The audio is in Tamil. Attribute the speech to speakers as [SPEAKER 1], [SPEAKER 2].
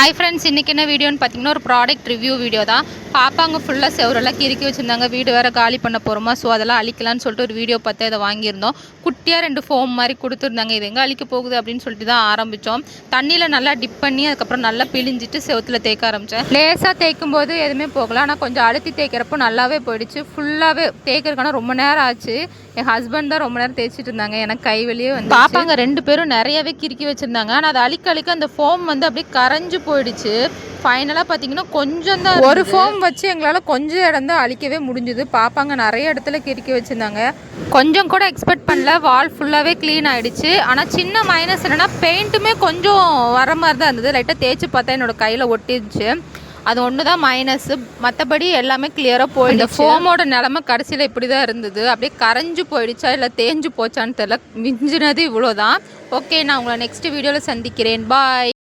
[SPEAKER 1] ஹாய் ஃப்ரெண்ட்ஸ், இன்றைக்கி என்ன வீடியோன்னு பார்த்தீங்கன்னா ஒரு ப்ராடக்ட் ரிவ்யூ வீடியோ தான். பாப்பாங்க ஃபுல்லாக செவரெல்லாம் கிறுக்கி வச்சுருந்தாங்க. வீடு வேறு காலி பண்ண போகிறோமா, ஸோ அதெல்லாம் அழிக்கலான்னு சொல்லிட்டு ஒரு வீடியோ பார்த்து அதை வாங்கியிருந்தோம். குட்டியாக 2 ஃபோம் மாதிரி கொடுத்துருந்தாங்க. இது எங்கே அழிக்க போகுது அப்படின்னு சொல்லிட்டு தான் ஆரம்பித்தோம். தண்ணியில் நல்லா டிப் பண்ணி அதுக்கப்புறம் நல்லா பிழிஞ்சிட்டு செவத்தில் தேய்க்க ஆரம்பித்தேன். லேசாக தேய்க்கும் போது எதுவுமே போகல, ஆனால் கொஞ்சம் அழுத்தி தேய்க்கிறப்போ நல்லாவே போயிடுச்சு. ஃபுல்லாகவே தேய்க்கிறதுக்கான ரொம்ப நேரம் ஆச்சு. என் ஹஸ்பண்ட் தான் ரொம்ப நேரம் தேய்ச்சிட்டு இருந்தாங்க. எனக்கு கை வெளியே வந்து பாப்பாங்க 2 பேரும் நிறையவே கிறுக்கி வச்சுருந்தாங்க. ஆனால் அது அழிக்க அந்த ஃபோம் வந்து அப்படியே கரைஞ்சு போயிடுச்சு. ஃபைனலாக பார்த்தீங்கன்னா கொஞ்சம் தான், ஒரு ஃபோம் வச்சு எங்களால் கொஞ்சம் இடம் தான் அழிக்கவே முடிஞ்சுது. பாப்பாங்க நிறைய இடத்துல கிறுக்கி வச்சுருந்தாங்க. கொஞ்சம் கூட எக்ஸ்பெக்ட் பண்ணல. வால் ஃபுல்லாகவே க்ளீன் ஆகிடுச்சு. ஆனால் சின்ன மைனஸ் என்னென்னா பெயிண்ட்டுமே கொஞ்சம் வர மாதிரி தான் இருந்தது. லைட்டாக தேய்ச்சி பார்த்தா என்னோடய கையில் ஒட்டிடுச்சு. அது ஒன்று தான் மைனஸு. மற்றபடி எல்லாமே கிளியராக போயிடுச்சு. இந்த ஃபோமோட நிலமை கடைசியில் இப்படி தான் இருந்தது. அப்படியே கரைஞ்சு போயிடுச்சா இல்லை தேஞ்சு போச்சான்னு தெரியல. மிஞ்சினது இவ்வளோ தான். ஓகே, நான் உங்களை நெக்ஸ்ட் வீடியோவில் சந்திக்கிறேன். பாய்.